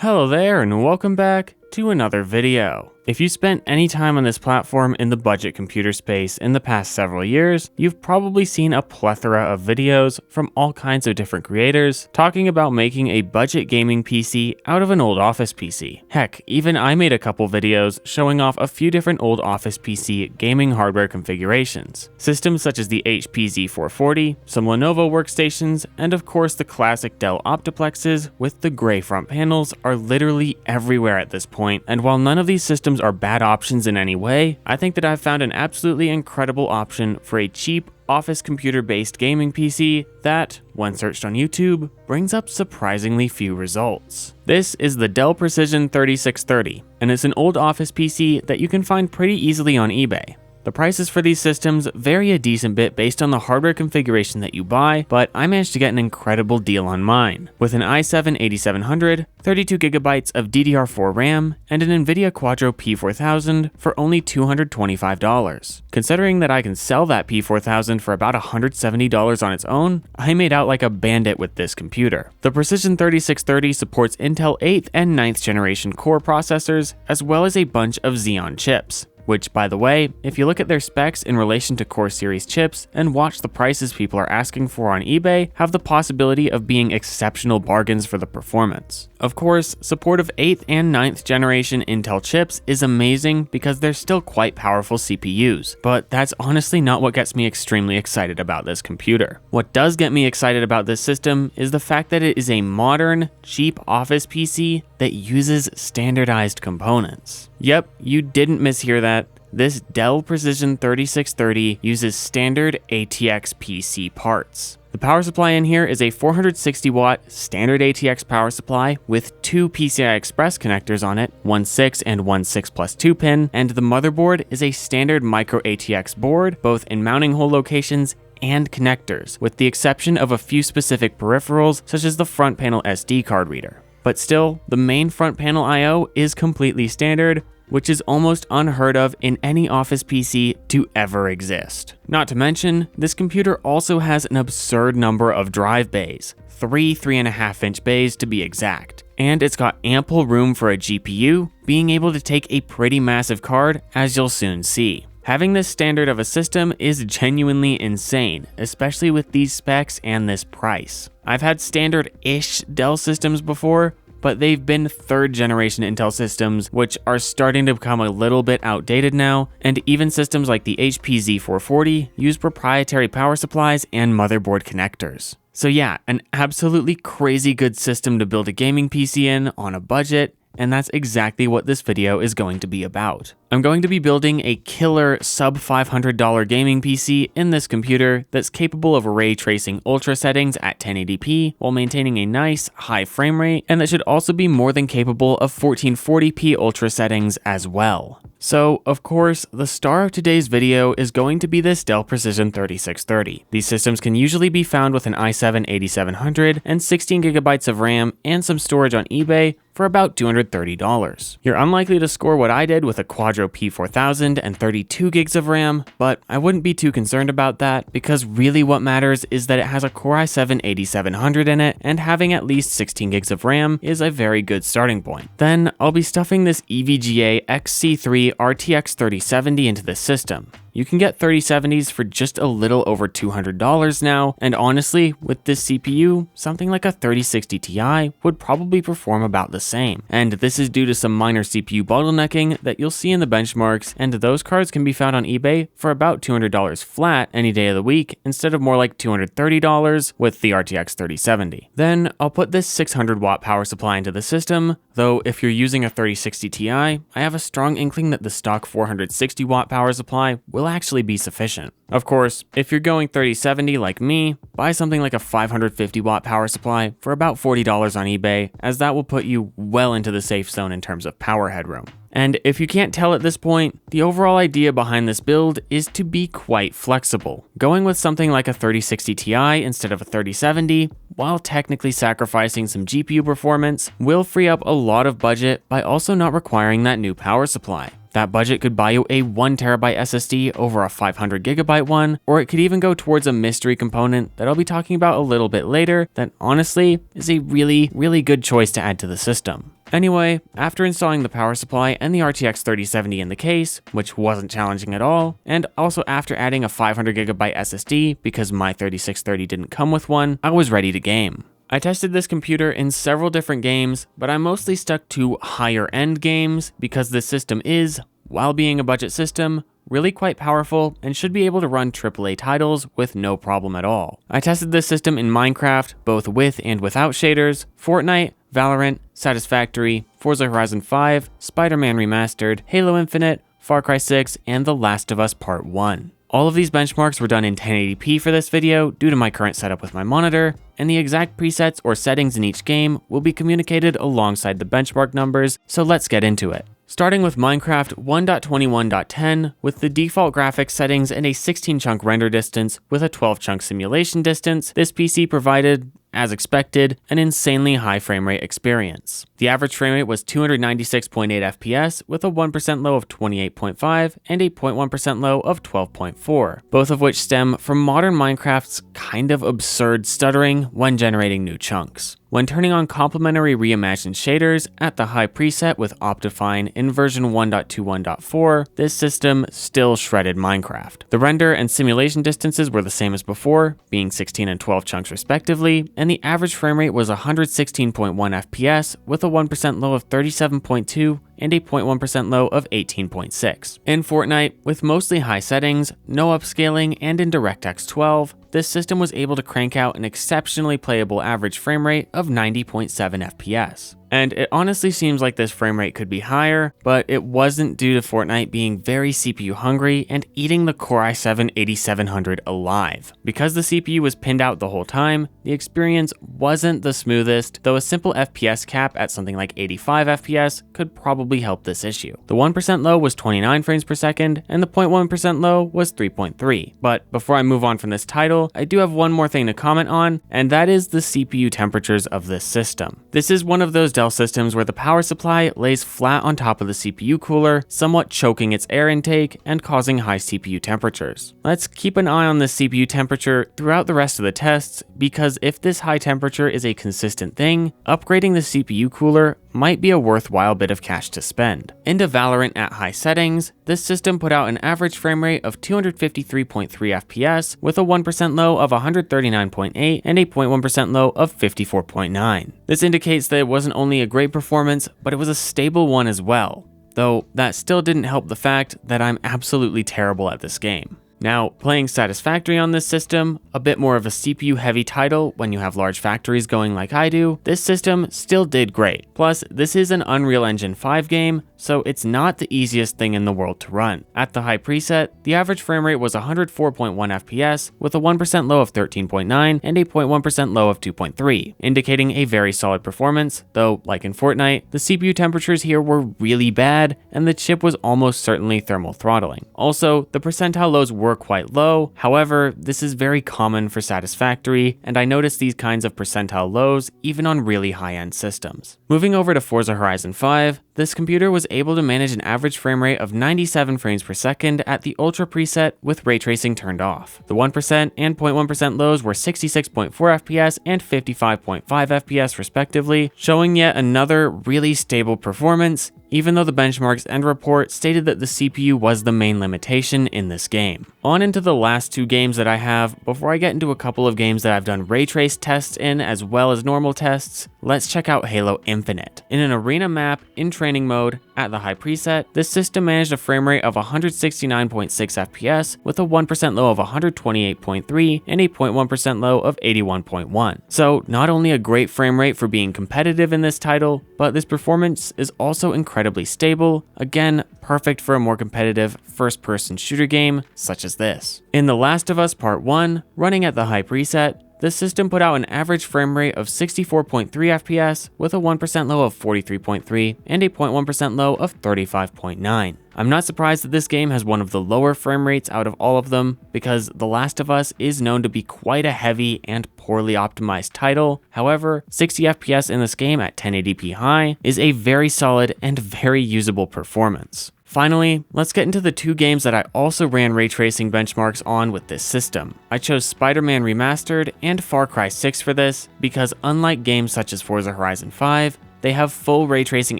Hello there and welcome back to another video. If you spent any time on this platform in the budget computer space in the past several years, you've probably seen a plethora of videos from all kinds of different creators talking about making a budget gaming PC out of an old office PC. Heck, even I made a couple videos showing off a few different old office PC gaming hardware configurations. Systems such as the HP Z440, some Lenovo workstations, and of course the classic Dell Optiplexes with the gray front panels are literally everywhere at this point, and while none of these systems are bad options in any way, I think that I've found an absolutely incredible option for a cheap office computer based gaming PC that, when searched on YouTube, brings up surprisingly few results. This is the Dell Precision 3630, and it's an old office PC that you can find pretty easily on eBay. The prices for these systems vary a decent bit based on the hardware configuration that you buy, but I managed to get an incredible deal on mine. With an i7-8700, 32GB of DDR4 RAM, and an NVIDIA Quadro P4000 for only $225. Considering that I can sell that P4000 for about $170 on its own, I made out like a bandit with this computer. The Precision 3630 supports Intel 8th and 9th generation core processors, as well as a bunch of Xeon chips. Which, by the way, if you look at their specs in relation to Core Series chips and watch the prices people are asking for on eBay, have the possibility of being exceptional bargains for the performance. Of course, support of 8th and 9th generation Intel chips is amazing because they're still quite powerful CPUs, but that's honestly not what gets me extremely excited about this computer. What does get me excited about this system is the fact that it is a modern, cheap office PC that uses standardized components. Yep, you didn't mishear that. This Dell Precision 3630 uses standard ATX PC parts. The power supply in here is a 460 watt standard ATX power supply with two PCI Express connectors on it, one 6 and one 6 plus 2 pin, and the motherboard is a standard micro ATX board, both in mounting hole locations and connectors, with the exception of a few specific peripherals such as the front panel SD card reader. But still, the main front panel I/O is completely standard, which is almost unheard of in any office PC to ever exist. Not to mention, this computer also has an absurd number of drive bays, three 3.5-inch bays to be exact. And it's got ample room for a GPU, being able to take a pretty massive card, as you'll soon see. Having this standard of a system is genuinely insane, especially with these specs and this price. I've had standard-ish Dell systems before, but they've been 3rd generation Intel systems, which are starting to become a little bit outdated now, and even systems like the HP Z440 use proprietary power supplies and motherboard connectors. So yeah, an absolutely crazy good system to build a gaming PC in on a budget, and that's exactly what this video is going to be about. I'm going to be building a killer sub $500 gaming PC in this computer that's capable of ray tracing ultra settings at 1080p while maintaining a nice high frame rate, and that should also be more than capable of 1440p ultra settings as well. So, of course, the star of today's video is going to be this Dell Precision 3630. These systems can usually be found with an i7-8700 and 16GB of RAM and some storage on eBay for about $230. You're unlikely to score what I did with a Quadro P4000 and 32 gigs of RAM, but I wouldn't be too concerned about that because really what matters is that it has a Core i7-8700 in it, and having at least 16 gigs of RAM is a very good starting point. Then I'll be stuffing this EVGA XC3 RTX 3070 into the system. You can get 3070s for just a little over $200 now, and honestly, with this CPU, something like a 3060 Ti would probably perform about the same. And this is due to some minor CPU bottlenecking that you'll see in the benchmarks, and those cards can be found on eBay for about $200 flat any day of the week, instead of more like $230 with the RTX 3070. Then I'll put this 600 watt power supply into the system, though if you're using a 3060 Ti, I have a strong inkling that the stock 460 watt power supply will actually be sufficient. Of course, if you're going 3070 like me, buy something like a 550 watt power supply for about $40 on eBay, as that will put you well into the safe zone in terms of power headroom. And if you can't tell at this point, the overall idea behind this build is to be quite flexible. Going with something like a 3060 Ti instead of a 3070, while technically sacrificing some GPU performance, will free up a lot of budget by also not requiring that new power supply. That budget could buy you a 1TB SSD over a 500GB one, or it could even go towards a mystery component that I'll be talking about a little bit later that honestly is a really good choice to add to the system. Anyway, after installing the power supply and the RTX 3070 in the case, which wasn't challenging at all, and also after adding a 500GB SSD because my 3630 didn't come with one, I was ready to game. I tested this computer in several different games, but I mostly stuck to higher end games because this system is, while being a budget system, really quite powerful and should be able to run AAA titles with no problem at all. I tested this system in Minecraft, both with and without shaders, Fortnite, Valorant, Satisfactory, Forza Horizon 5, Spider-Man Remastered, Halo Infinite, Far Cry 6, and The Last of Us Part 1. All of these benchmarks were done in 1080p for this video due to my current setup with my monitor, and the exact presets or settings in each game will be communicated alongside the benchmark numbers, so let's get into it. Starting with Minecraft 1.21.10 with the default graphics settings and a 16-chunk render distance with a 12-chunk simulation distance, this PC provided, as expected, an insanely high frame rate experience. The average frame rate was 296.8 FPS with a 1% low of 28.5 and a 0.1% low of 12.4, both of which stem from modern Minecraft's kind of absurd stuttering when generating new chunks. When turning on complementary reimagined shaders at the high preset with Optifine in version 1.21.4, this system still shredded Minecraft. The render and simulation distances were the same as before, being 16 and 12 chunks respectively, and the average frame rate was 116.1 FPS with a 1% low of 37.2 and a 0.1% low of 18.6. In Fortnite, with mostly high settings, no upscaling, and in DirectX 12, this system was able to crank out an exceptionally playable average frame rate of 90.7 FPS. And it honestly seems like this frame rate could be higher, but it wasn't due to Fortnite being very CPU hungry and eating the Core i7-8700 alive. Because the CPU was pinned out the whole time, the experience wasn't the smoothest, though a simple FPS cap at something like 85 FPS could probably help this issue. The 1% low was 29 frames per second, and the 0.1% low was 3.3. But before I move on from this title, I do have one more thing to comment on, and that is the CPU temperatures of this system. This is one of those Dell systems where the power supply lays flat on top of the CPU cooler, somewhat choking its air intake and causing high CPU temperatures. Let's keep an eye on this CPU temperature throughout the rest of the tests, because if this high temperature is a consistent thing, upgrading the CPU cooler might be a worthwhile bit of cash to spend. Into Valorant at high settings, this system put out an average frame rate of 253.3 FPS with a 1% low of 139.8 and a 0.1% low of 54.9. This indicates that it wasn't only a great performance, but it was a stable one as well. Though that still didn't help the fact that I'm absolutely terrible at this game. Now, playing Satisfactory on this system, a bit more of a CPU heavy title when you have large factories going like I do, this system still did great. Plus, this is an Unreal Engine 5 game, so it's not the easiest thing in the world to run. At the high preset, the average frame rate was 104.1 FPS with a 1% low of 13.9 and a 0.1% low of 2.3, indicating a very solid performance, though like in Fortnite, the CPU temperatures here were really bad and the chip was almost certainly thermal throttling. Also, the percentile lows were quite low, however, this is very common for Satisfactory, and I noticed these kinds of percentile lows even on really high-end systems. Moving over to Forza Horizon 5, this computer was able to manage an average frame rate of 97 frames per second at the Ultra preset with ray tracing turned off. The 1% and 0.1% lows were 66.4 FPS and 55.5 FPS respectively, showing yet another really stable performance, even though the benchmarks and report stated that the CPU was the main limitation in this game. On into the last two games that I have, before I get into a couple of games that I've done ray trace tests in as well as normal tests, let's check out Halo Infinite. In an arena map in training mode at the high preset, this system managed a frame rate of 169.6 FPS with a 1% low of 128.3 and a 0.1% low of 81.1. So not only a great frame rate for being competitive in this title, but this performance is also incredibly stable, again, perfect for a more competitive first-person shooter game such as this. In The Last of Us Part 1, running at the high preset, this system put out an average frame rate of 64.3 FPS with a 1% low of 43.3 and a 0.1% low of 35.9. I'm not surprised that this game has one of the lower frame rates out of all of them, because The Last of Us is known to be quite a heavy and poorly optimized title. However, 60 FPS in this game at 1080p high is a very solid and very usable performance. Finally, let's get into the two games that I also ran ray tracing benchmarks on with this system. I chose Spider-Man Remastered and Far Cry 6 for this because unlike games such as Forza Horizon 5, they have full ray tracing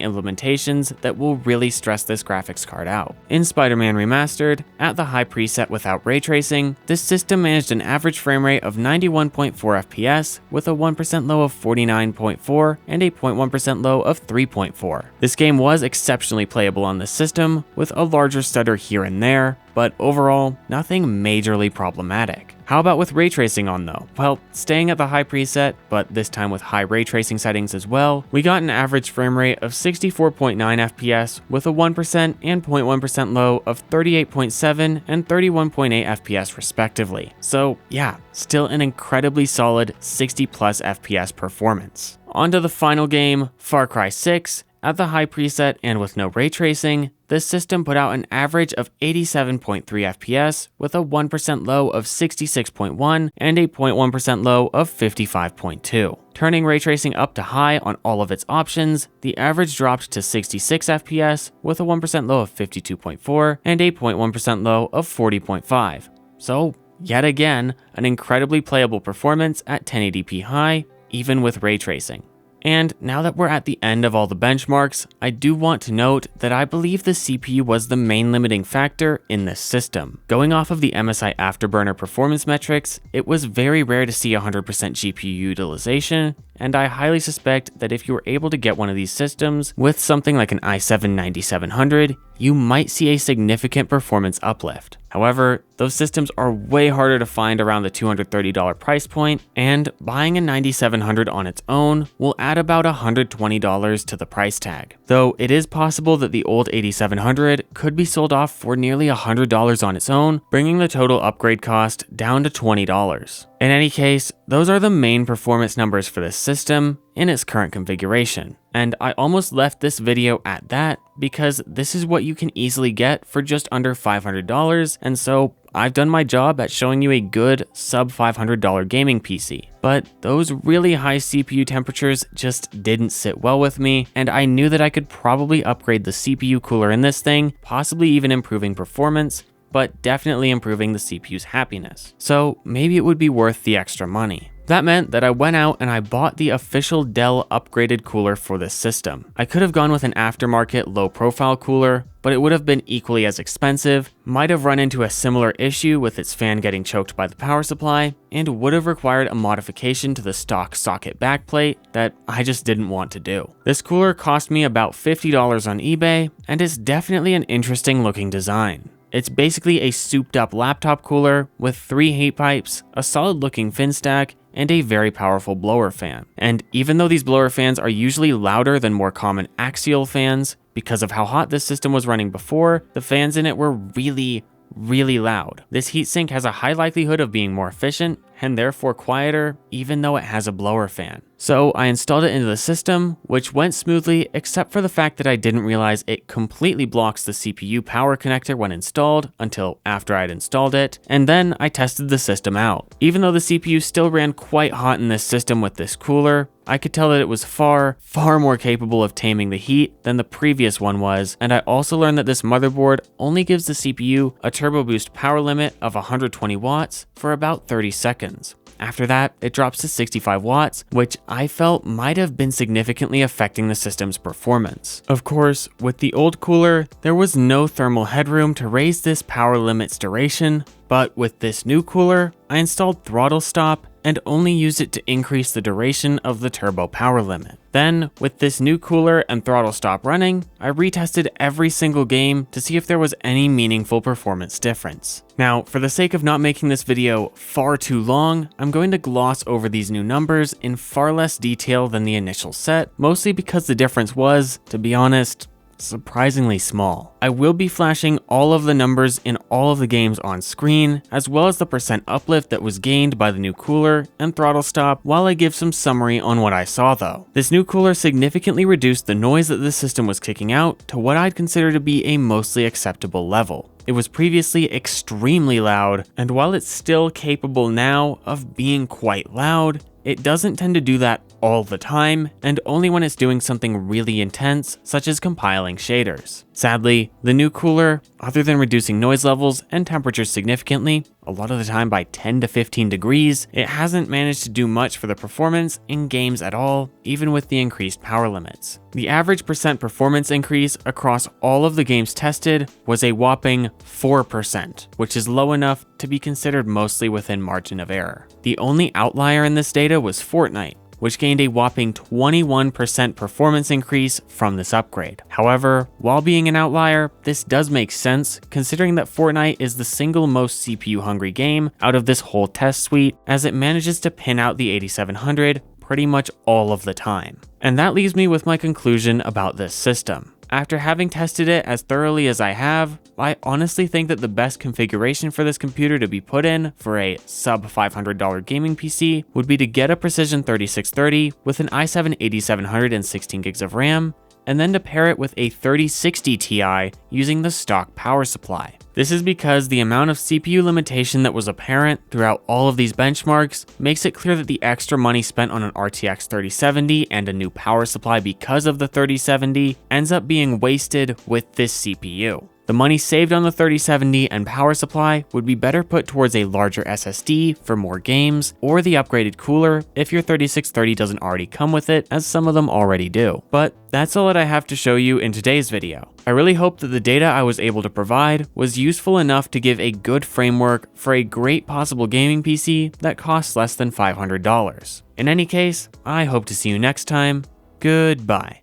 implementations that will really stress this graphics card out. In Spider-Man Remastered, at the high preset without ray tracing, this system managed an average frame rate of 91.4 FPS with a 1% low of 49.4 and a 0.1% low of 3.4. This game was exceptionally playable on this system, with a larger stutter here and there, but overall, nothing majorly problematic. How about with ray tracing on though? Well, staying at the high preset, but this time with high ray tracing settings as well, we got an average frame rate of 64.9 FPS with a 1% and 0.1% low of 38.7 and 31.8 FPS respectively. So yeah, still an incredibly solid 60 plus FPS performance. On to the final game, Far Cry 6. At the high preset and with no ray tracing, this system put out an average of 87.3 FPS with a 1% low of 66.1 and a 0.1% low of 55.2. Turning ray tracing up to high on all of its options, the average dropped to 66 FPS with a 1% low of 52.4 and a 0.1% low of 40.5. So, yet again, an incredibly playable performance at 1080p high, even with ray tracing. And now that we're at the end of all the benchmarks, I do want to note that I believe the CPU was the main limiting factor in this system. Going off of the MSI Afterburner performance metrics, it was very rare to see 100% GPU utilization, and I highly suspect that if you were able to get one of these systems with something like an i7-9700, you might see a significant performance uplift. However, those systems are way harder to find around the $230 price point, and buying a 9700 on its own will add about $120 to the price tag. Though it is possible that the old 8700 could be sold off for nearly $100 on its own, bringing the total upgrade cost down to $20. In any case, those are the main performance numbers for this system in its current configuration. And I almost left this video at that because this is what you can easily get for just under $500, and so I've done my job at showing you a good sub $500 gaming PC. But those really high CPU temperatures just didn't sit well with me, and I knew that I could probably upgrade the CPU cooler in this thing, possibly even improving performance, but definitely improving the CPU's happiness. So maybe it would be worth the extra money. That meant that I went out and I bought the official Dell upgraded cooler for this system. I could have gone with an aftermarket low profile cooler, but it would have been equally as expensive, might have run into a similar issue with its fan getting choked by the power supply, and would have required a modification to the stock socket backplate that I just didn't want to do. This cooler cost me about $50 on eBay, and it's definitely an interesting looking design. It's basically a souped up laptop cooler with 3 heat pipes, a solid looking fin stack, and a very powerful blower fan. And even though these blower fans are usually louder than more common axial fans, because of how hot this system was running before, the fans in it were really loud. This heatsink has a high likelihood of being more efficient and therefore quieter, even though it has a blower fan. So I installed it into the system, which went smoothly except for the fact that I didn't realize it completely blocks the CPU power connector when installed until after I'd installed it, and then I tested the system out. Even though the CPU still ran quite hot in this system with this cooler, I could tell that it was far more capable of taming the heat than the previous one was, and I also learned that this motherboard only gives the CPU a turbo boost power limit of 120 watts for about 30 seconds. After that, it drops to 65 watts, which I felt might have been significantly affecting the system's performance. Of course, with the old cooler, there was no thermal headroom to raise this power limit's duration, but with this new cooler, I installed throttle stop and only used it to increase the duration of the turbo power limit. Then, with this new cooler and throttle stop running, I retested every single game to see if there was any meaningful performance difference. Now, for the sake of not making this video far too long, I'm going to gloss over these new numbers in far less detail than the initial set, mostly because the difference was, to be honest, surprisingly small. I will be flashing all of the numbers in all of the games on screen, as well as the percent uplift that was gained by the new cooler and throttle stop while I give some summary on what I saw though. This new cooler significantly reduced the noise that the system was kicking out to what I'd consider to be a mostly acceptable level. It was previously extremely loud, and while it's still capable now of being quite loud, it doesn't tend to do that all the time, and only when it's doing something really intense, such as compiling shaders. Sadly, the new cooler, other than reducing noise levels and temperatures significantly, a lot of the time by 10 to 15 degrees, it hasn't managed to do much for the performance in games at all, even with the increased power limits. The average percent performance increase across all of the games tested was a whopping 4%, which is low enough to be considered mostly within margin of error. The only outlier in this data was Fortnite, which gained a whopping 21% performance increase from this upgrade. However, while being an outlier, this does make sense considering that Fortnite is the single most CPU-hungry game out of this whole test suite, as it manages to pin out the 8700 pretty much all of the time. And that leaves me with my conclusion about this system. After having tested it as thoroughly as I have, I honestly think that the best configuration for this computer to be put in for a sub $500 gaming PC would be to get a Precision 3630 with an i7 8700 and 16 gigs of RAM, and then to pair it with a 3060 Ti using the stock power supply. This is because the amount of CPU limitation that was apparent throughout all of these benchmarks makes it clear that the extra money spent on an RTX 3070 and a new power supply because of the 3070 ends up being wasted with this CPU. The money saved on the 3070 and power supply would be better put towards a larger SSD for more games, or the upgraded cooler if your 3630 doesn't already come with it, as some of them already do. But that's all that I have to show you in today's video. I really hope that the data I was able to provide was useful enough to give a good framework for a great possible gaming PC that costs less than $500. In any case, I hope to see you next time. Goodbye.